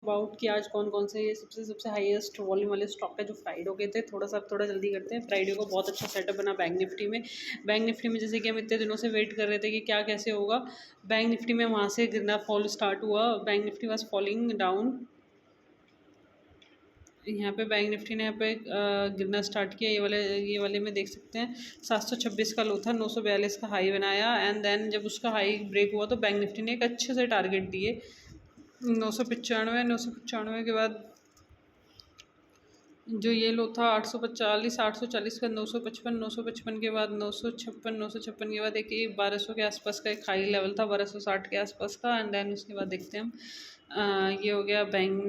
About कि आज कौन कौन से ये सबसे सबसे हाईएस्ट वॉल्यूम वाले स्टॉक है जो फ्राइडे के थे। थोड़ा जल्दी करते हैं। फ्राइडे को बहुत अच्छा सेटअप बना बैंक निफ्टी में। बैंक निफ्टी में जैसे कि हम इतने दिनों से वेट कर रहे थे कि क्या कैसे होगा, बैंक निफ्टी में वहाँ से गिरना फॉल स्टार्ट हुआ। Bank Nifty was falling down. यहाँ पे बैंक निफ्टी ने यहाँ पे गिरना स्टार्ट किया। ये वाले में देख सकते हैं 726 का लो था, 942 का हाई बनाया एंड देन जब उसका हाई ब्रेक हुआ तो बैंक निफ्टी ने एक अच्छे से टारगेट दिए 995 के बाद जो ये लो था 840 का 955 के बाद 956 के बाद एक 1200 के आसपास का एक हाई लेवल था, 1260 के आसपास का एंड देन उसके बाद देखते हैं हम ये हो गया बैंक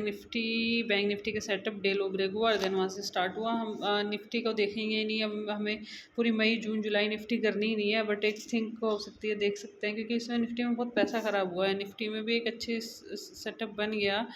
निफ्टी का सेटअप डे लो ब्रेक हुआ और देन वहाँ से स्टार्ट हुआ। हम निफ्टी को देखेंगे ही नहीं, अब हमें पूरी मई जून जुलाई निफ्टी करनी ही नहीं है, बट एक थिंक हो सकती है, देख सकते हैं क्योंकि इसमें निफ्टी में बहुत पैसा ख़राब हुआ है। निफ्टी में भी एक अच्छे सेटअप बन गया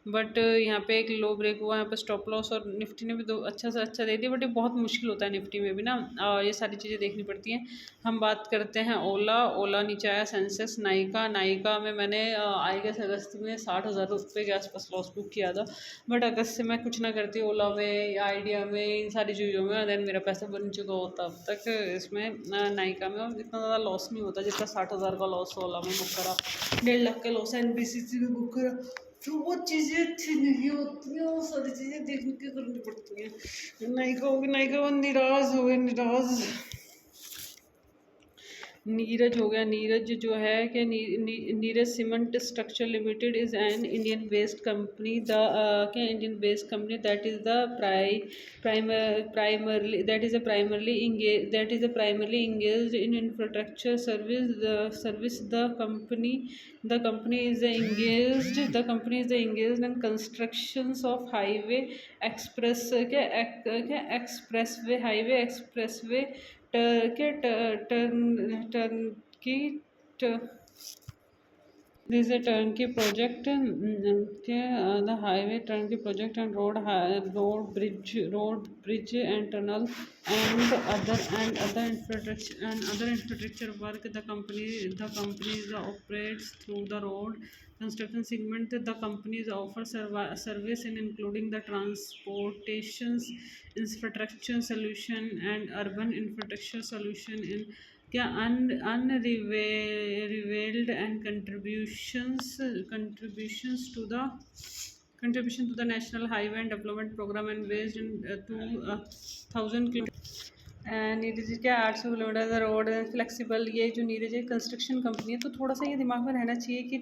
बट यहाँ पे एक लो ब्रेक हुआ, यहाँ पे स्टॉप लॉस और निफ्टी ने भी दो अच्छा से अच्छा दे दिया, बट ये बहुत मुश्किल होता है निफ्टी में भी ना, और ये सारी चीज़ें देखनी पड़ती हैं। हम बात करते हैं ओला नीचे आया, सेंसेक्स, नायका में मैंने आई गेस अगस्त में 60,000 रुपये के आसपास लॉस बुक किया था, बट अगस्त से मैं कुछ ना करती ओला में या आइडिया में इन सारी चीज़ों में, देन मेरा पैसा बन चुका होता अब तक इसमें नायका में, और इतना ज़्यादा लॉस नहीं होता जितना 60,000 का लॉस ओला में बुक करा, 1.5 लाख का लॉस NBCC में बुक करा। तो वो चीज़ें अच्छी नहीं होती हैं, वो सारी चीज़ें देखने के करनी पड़ती हैं। नायका वो निराश हो गए, नीरज हो गया। नीरज जो है कि Neeraj cement structure limited is an Indian based company, the क्या Indian based company that is the primarily engaged in infrastructure service. The company is engaged in constructions of highway, expressway turn की This is a turnkey project. The highway turnkey project and road bridge and tunnel and other infrastructure work. The company operates through the road construction segment. The companies offer service in including the transportations infrastructure solution and urban infrastructure solution in क्या unrevealed and contributions to the national highway and development program and based in 2,000 Neeraj क्या 800 kilometre road flexible. ये जो नीरज है construction company है, तो थोड़ा सा ये दिमाग में रहना चाहिए कि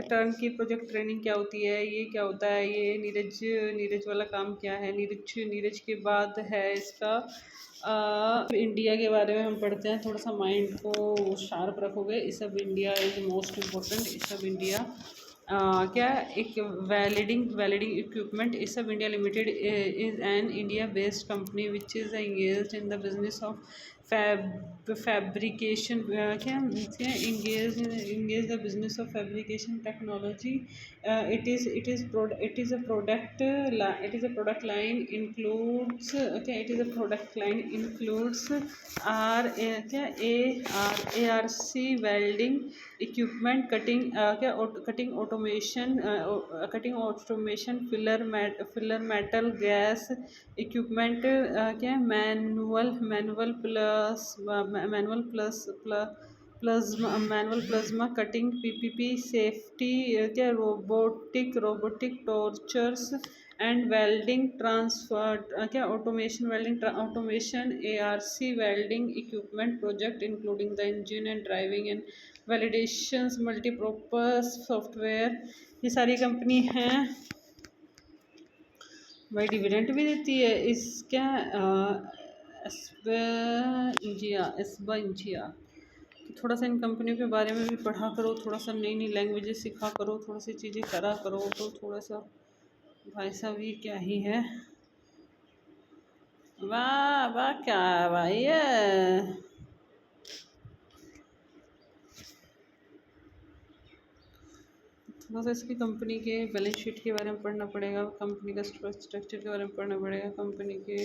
टर्न की प्रोजेक्ट ट्रेनिंग क्या होती है, ये क्या होता है, ये नीरज वाला काम क्या है। नीरज के बाद है इसका इंडिया के बारे में हम पढ़ते हैं, थोड़ा सा माइंड को शार्प रखोगे। इस सब इंडिया इज मोस्ट इम्पोर्टेंट। इस सब इंडिया क्या एक वैलिडिंग इक्विपमेंट। इस सब India limited is an India based company which is engaged in the business of fabrication क्या engage the business of fabrication technology. It is a product line includes ARC welding equipment, cutting automation, filler metal gas equipment, क्या manual plasma cutting, PPP safety, क्या robotic torches and welding transfer, क्या automation ARC welding equipment project including the engine and driving and validations multipurpose software. ये सारी company हैं भाई, dividend भी देती है इस क्या एस्बा इंजिया। तो थोड़ा सा इन कंपनियों के बारे में भी पढ़ा करो, थोड़ा सा नई नई लैंग्वेजेस सीखा करो, थोड़ा सी चीज़ें करा करो, तो थोड़ा सा भाई साहब ये क्या ही है। वाह वाह क्या भाई है। थोड़ा सा इसकी कंपनी के बैलेंस शीट के बारे में पढ़ना पड़ेगा, कंपनी का स्ट्रक्चर के बारे में पढ़ना पड़ेगा, कंपनी के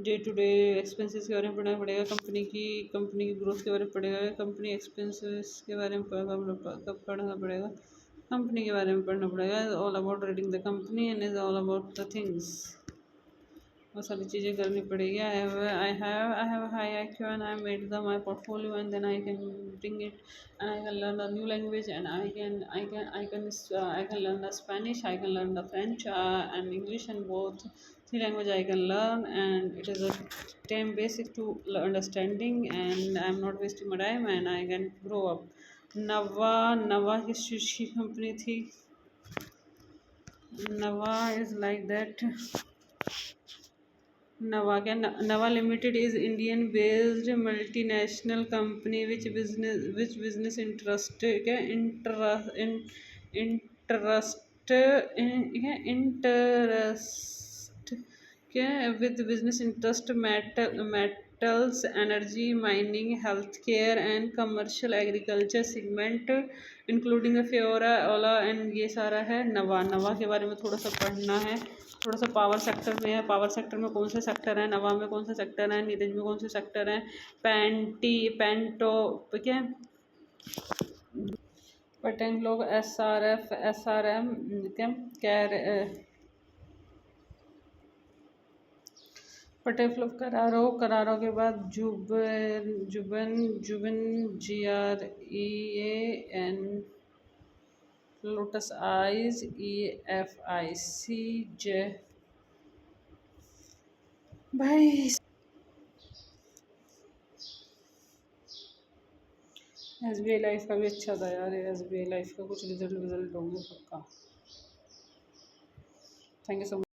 डे टू डे एक्सपेंसेस के बारे में पढ़ना पड़ेगा, कंपनी की ग्रोथ के बारे में पढ़ेगा, कंपनी एक्सपेंसेस के बारे में कब पढ़ना पड़ेगा, कंपनी के बारे में पढ़ना पड़ेगा। All about reading the company and is all about the things, वो सारी चीज़ें करनी पड़ेगी। I have high IQ and I made the my portfolio and then I can bring it and I can learn a new language and I can learn the Spanish, I can learn the French and English, and both three language I can learn, and it is a damn basic to understanding and I'm not wasting my time and I can grow up. नवा की sushi company थी, नवा is like that. Nava Limited is Indian based multinational company which business interest क्या interest interest क्या with business interest metals, energy, mining, healthcare and commercial agriculture segment including Fiora, Ola and ये सारा है। नवा के बारे में थोड़ा सा पढ़ना है, थोड़ा सा पावर सेक्टर में है, पावर सेक्टर में कौन से सेक्टर हैं, नवा में कौन से सेक्टर हैं, नीरज में कौन से सेक्टर हैं, पेंटो क्या पटेंट लोग SRM क्या कैर पटेफ्लो करारो के बाद जुबन जुबन GREAN लोटस आइज EFIC भाई। SBI लाइफ का भी अच्छा था यार, SBI लाइफ का कुछ रिजल्ट होंगे पक्का। Thank you so much.